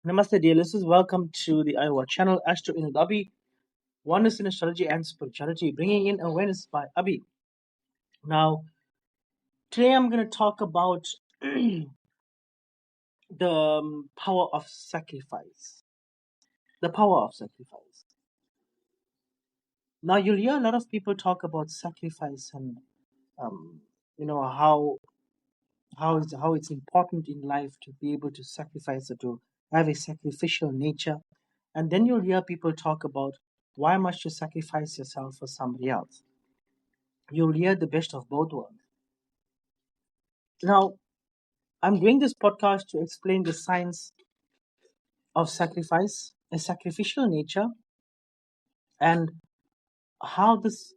Namaste, dear listeners. Welcome to the Iowa channel, Astro in Abi, Oneness in Astrology and Spirituality, bringing in awareness by Abi. Now, today I'm going to talk about the power of sacrifice. The power of sacrifice. Now, you'll hear a lot of people talk about sacrifice and, um, how it's important in life to be able to sacrifice or to have a sacrificial nature. And then you'll hear people talk about why must you sacrifice yourself for somebody else. You'll hear the best of both worlds. Now, I'm doing this podcast to explain the science of sacrifice, a sacrificial nature, and how this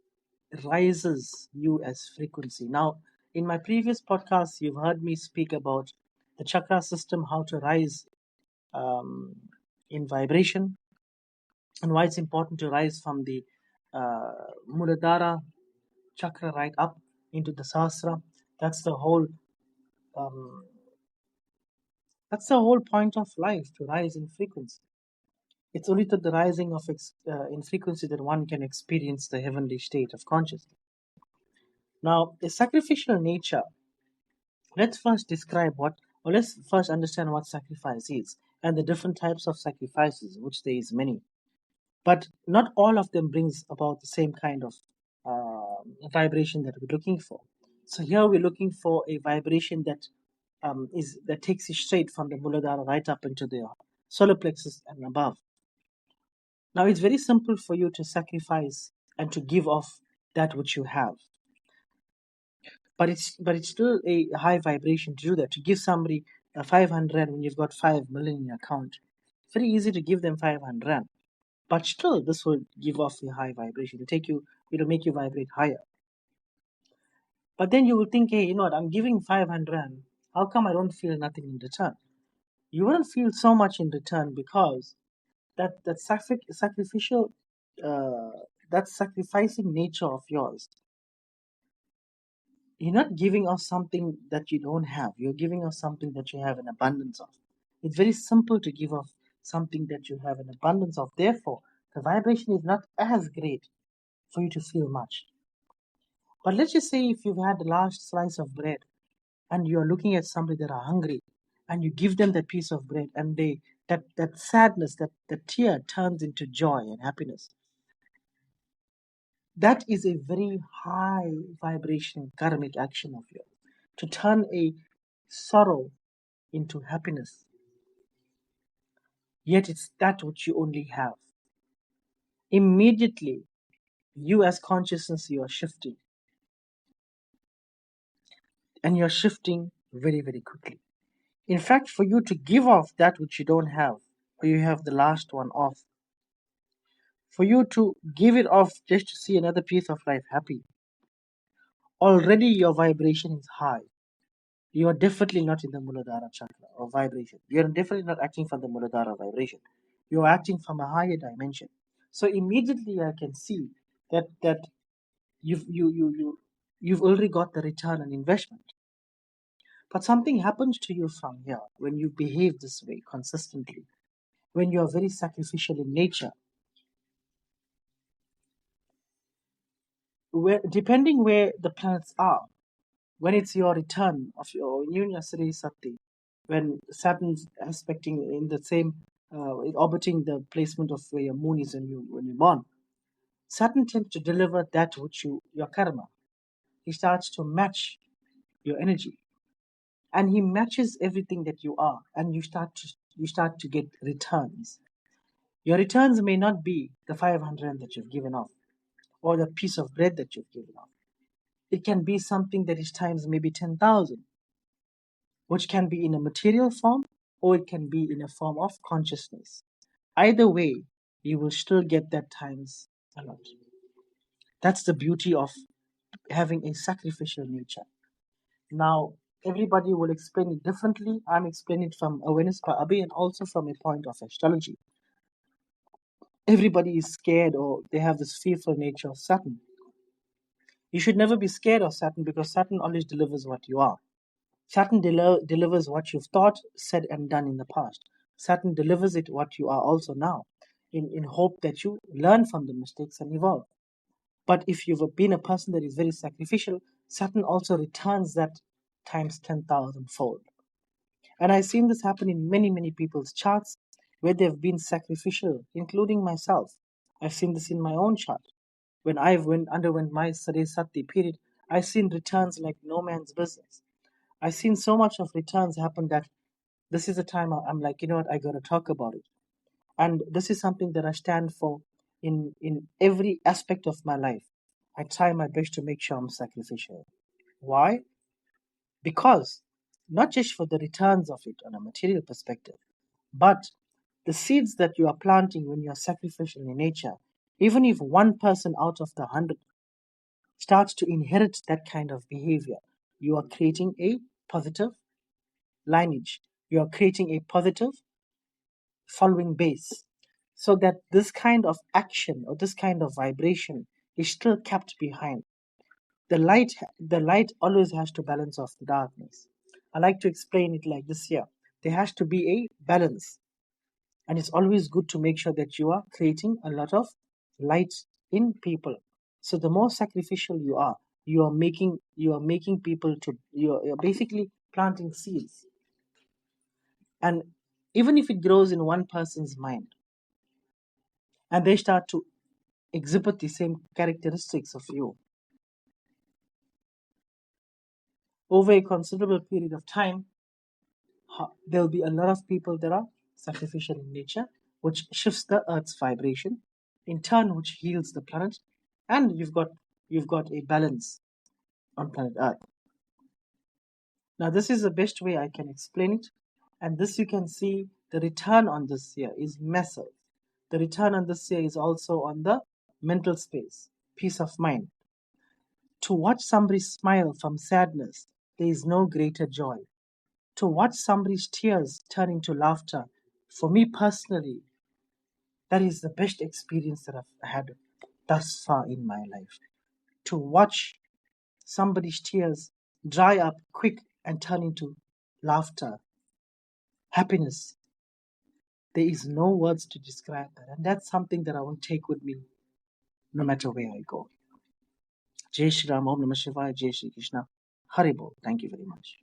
rises you as frequency. Now, in my previous podcast, you've heard me speak about the chakra system, how to rise um, in vibration, and why it's important to rise from the Muladhara chakra right up into the Sahasra. That's the whole um, That's the whole point of life, to rise in frequency. It's only through the rising of in frequency that one can experience the heavenly state of consciousness. Now, the sacrificial nature, let's first describe let's first understand what sacrifice is and the different types of sacrifices, which there is many. But not all of them brings about the same kind of vibration that we're looking for. So here we're looking for a vibration that takes you straight from the Muladhara right up into the solar plexus and above. Now it's very simple for you to sacrifice and to give off that which you have. But it's still a high vibration to do that. To give somebody 500 when you've got 5 million in your account. It's very easy to give them 500. But still this will give off a high vibration. It'll make you vibrate higher. But then you will think, hey, you know what, I'm giving 500. How come I don't feel nothing in return? You wouldn't feel so much in return because that sacrificial that sacrificing nature of yours, you're not giving us something that you don't have. You're giving us something that you have an abundance of. It's very simple to give off something that you have an abundance of. Therefore, the vibration is not as great for you to feel much. But let's just say if you've had the last slice of bread and you're looking at somebody that are hungry and you give them that piece of bread and that sadness, that tear turns into joy and happiness. That is a very high vibration karmic action of yours. To turn a sorrow into happiness. Yet it's that which you only have. Immediately, you as consciousness, you are shifting. And you're shifting very, very quickly. In fact, for you to give off that which you don't have, or you have the last one off, for you to give it off just to see another piece of life happy, already your vibration is high. You are definitely not in the Muladhara chakra or vibration. You are definitely not acting from the Muladhara vibration. You are acting from a higher dimension. So immediately I can see that you've already got the return on investment. But something happens to you from here when you behave this way consistently, when you are very sacrificial in nature. Depending where the planets are, when it's your return of your Union Sri Sati, when Saturn's aspecting in the same, orbiting the placement of where your moon is when you're born, Saturn tends to deliver that which your karma. He starts to match your energy, and he matches everything that you are, and you start to get returns. Your returns may not be the 500 that you've given off, or the piece of bread that you've given off. It can be something that is times maybe 10,000, which can be in a material form or it can be in a form of consciousness. Either way, you will still get that times a lot. That's the beauty of having a sacrificial nature. Now, everybody will explain it differently. I'm explaining it from awareness by Abhi and also from a point of astrology. Everybody is scared or they have this fearful nature of Saturn. You should never be scared of Saturn because Saturn always delivers what you are. Saturn delivers what you've thought, said, and done in the past. Saturn delivers it what you are also now, in hope that you learn from the mistakes and evolve. But if you've been a person that is very sacrificial, Saturn also returns that times 10,000 fold. And I've seen this happen in many, many people's charts where they've been sacrificial, including myself. I've seen this in my own chart. When underwent my Sadeh Sati period, I've seen returns like no man's business. I've seen so much of returns happen that this is a time I'm like, you know what, I gotta talk about it. And this is something that I stand for in every aspect of my life. I try my best to make sure I'm sacrificial. Why? Because not just for the returns of it on a material perspective, but the seeds that you are planting when you are sacrificial in nature, even if one person out of the 100 starts to inherit that kind of behavior, you are creating a positive lineage. You are creating a positive following base so that this kind of action or this kind of vibration is still kept behind. The light always has to balance off the darkness. I like to explain it like this here. There has to be a balance, and it's always good to make sure that you are creating a lot of light in people. So the more sacrificial you are making people to you're basically planting seeds. And even if it grows in one person's mind and they start to exhibit the same characteristics of you over a considerable period of time, there'll be a lot of people that are sacrificial in nature, which shifts the Earth's vibration, in turn, which heals the planet, and you've got a balance on planet Earth. Now, this is the best way I can explain it, and this you can see the return on this year is massive. The return on this year is also on the mental space, peace of mind. To watch somebody smile from sadness, there is no greater joy. To watch somebody's tears turn into laughter, for me personally, that is the best experience that I've had thus far in my life. To watch somebody's tears dry up quick and turn into laughter, happiness, there is no words to describe that. And that's something that I will take with me no matter where I go. Jai Shri Ram, Om Namah Shivaya, Jai Shri Krishna. Haribol. Thank you very much.